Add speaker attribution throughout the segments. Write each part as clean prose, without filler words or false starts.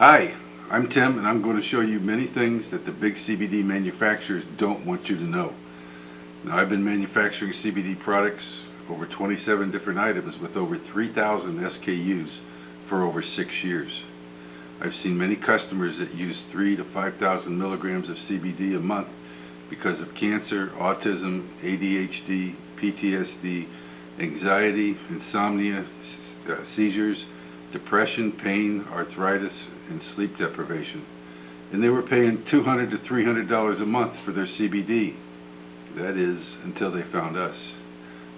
Speaker 1: Hi, I'm Tim, and I'm going to show you many things that the big CBD manufacturers don't want you to know. Now, I've been manufacturing CBD products, over 27 different items with over 3,000 SKUs for over 6 years. I've seen many customers that use 3,000 to 5,000 milligrams of CBD a month because of cancer, autism, ADHD, PTSD, anxiety, insomnia, seizures, depression, pain, arthritis, and sleep deprivation. And they were paying $200 to $300 a month for their CBD. That is, until they found us.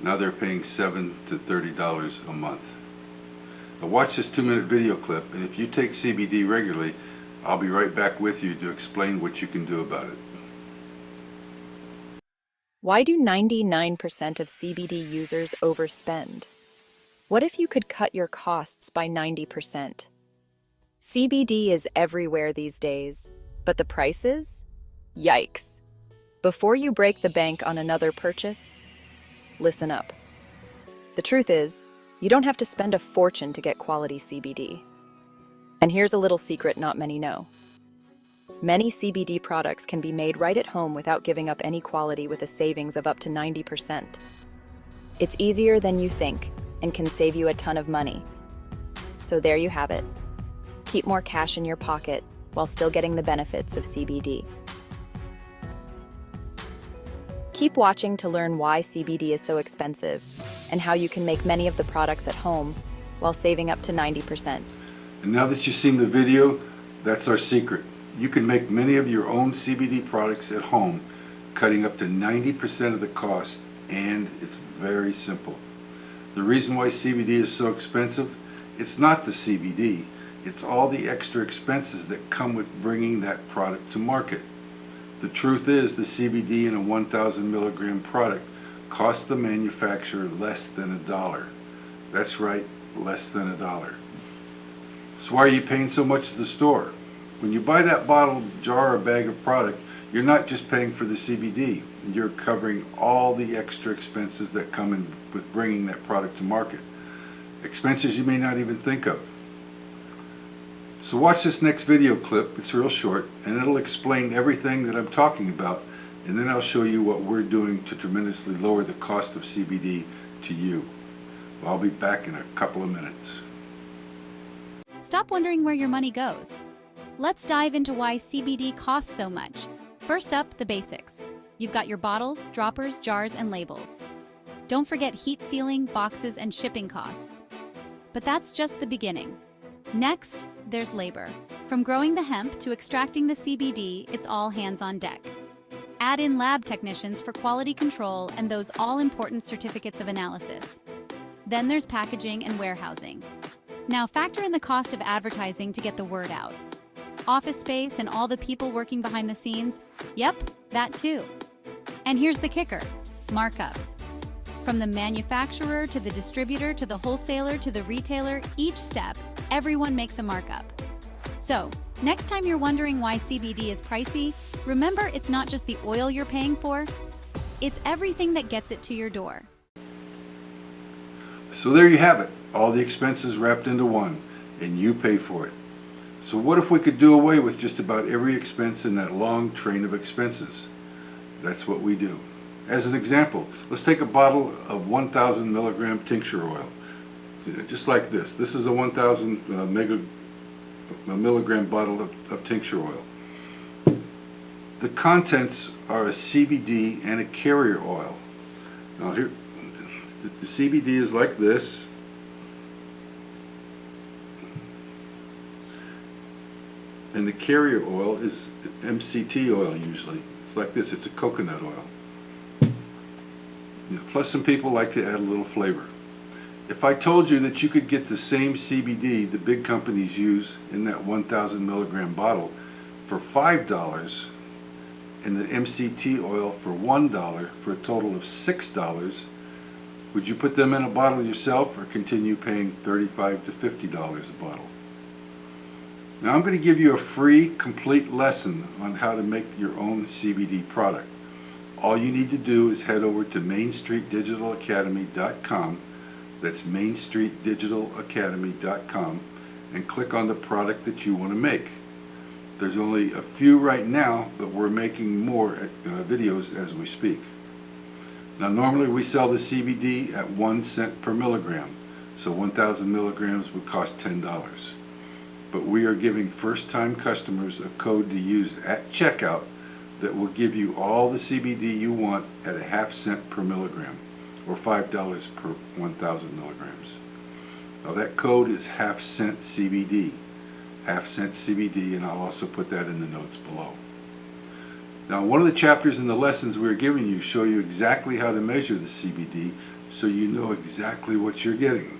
Speaker 1: Now they're paying $7 to $30 a month. Now watch this 2-minute video clip, and if you take CBD regularly, I'll be right back with you to explain what you can do about it.
Speaker 2: Why do 99% of CBD users overspend? What if you could cut your costs by 90%? CBD is everywhere these days, but the prices? Yikes. Before you break the bank on another purchase, listen up. The truth is, you don't have to spend a fortune to get quality CBD. And here's a little secret not many know. Many CBD products can be made right at home without giving up any quality with a savings of up to 90%. It's easier than you think and can save you a ton of money. So there you have it. Keep more cash in your pocket while still getting the benefits of CBD. Keep watching to learn why CBD is so expensive and how you can make many of the products at home while saving up to 90%.
Speaker 1: And now that you've seen the video, that's our secret. You can make many of your own CBD products at home, cutting up to 90% of the cost, and it's very simple. The reason why CBD is so expensive, it's not the CBD, it's all the extra expenses that come with bringing that product to market. The truth is, the CBD in a 1,000 milligram product costs the manufacturer less than $1. That's right, less than $1. So why are you paying so much at the store? When you buy that bottle, jar, or bag of product, you're not just paying for the CBD. You're covering all the extra expenses that come in with bringing that product to market. Expenses you may not even think of. So watch this next video clip, it's real short, and it'll explain everything that I'm talking about, and then I'll show you what we're doing to tremendously lower the cost of CBD to you. I'll be back in a couple of minutes.
Speaker 3: Stop wondering where your money goes. Let's dive into why CBD costs so much. First up, the basics. You've got your bottles, droppers, jars, and labels. Don't forget heat sealing, boxes, and shipping costs. But that's just the beginning. Next, there's labor. From growing the hemp to extracting the CBD, it's all hands on deck. Add in lab technicians for quality control and those all-important certificates of analysis. Then there's packaging and warehousing. Now factor in the cost of advertising to get the word out. Office space and all the people working behind the scenes, yep, that too. And here's the kicker, markups. From the manufacturer to the distributor to the wholesaler to the retailer, each step, everyone makes a markup. So, next time you're wondering why CBD is pricey, remember it's not just the oil you're paying for, it's everything that gets it to your door.
Speaker 1: So there you have it, all the expenses wrapped into one, and you pay for it. So what if we could do away with just about every expense in that long train of expenses? That's what we do. As an example, let's take a bottle of 1,000 milligram tincture oil, just like this. This is a 1,000 milligram bottle of tincture oil. The contents are a CBD and a carrier oil. Now here, the CBD is like this. And the carrier oil is MCT oil usually. It's like this, it's a coconut oil. Plus some people like to add a little flavor. If I told you that you could get the same CBD the big companies use in that 1,000 milligram bottle for $5 and the MCT oil for $1 for a total of $6, would you put them in a bottle yourself or continue paying $35 to $50 a bottle? Now I'm going to give you a free, complete lesson on how to make your own CBD product. All you need to do is head over to mainstreetdigitalacademy.com. That's mainstreetdigitalacademy.com, and click on the product that you want to make. There's only a few right now, but we're making more videos as we speak. Now normally we sell the CBD at 1 cent per milligram, so 1,000 milligrams would cost $10. But we are giving first-time customers a code to use at checkout that will give you all the CBD you want at a half cent per milligram, or $5 per 1,000 milligrams. Now that code is half cent CBD, and I'll also put that in the notes below. Now one of the chapters in the lessons we're giving you show you exactly how to measure the CBD so you know exactly what you're getting.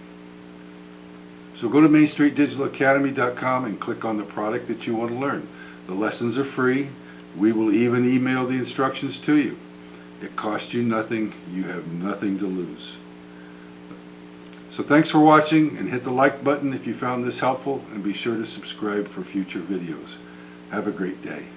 Speaker 1: So go to MainStreetDigitalAcademy.com and click on the product that you want to learn. The lessons are free. We will even email the instructions to you. It costs you nothing. You have nothing to lose. So thanks for watching, and hit the like button if you found this helpful, and be sure to subscribe for future videos. Have a great day.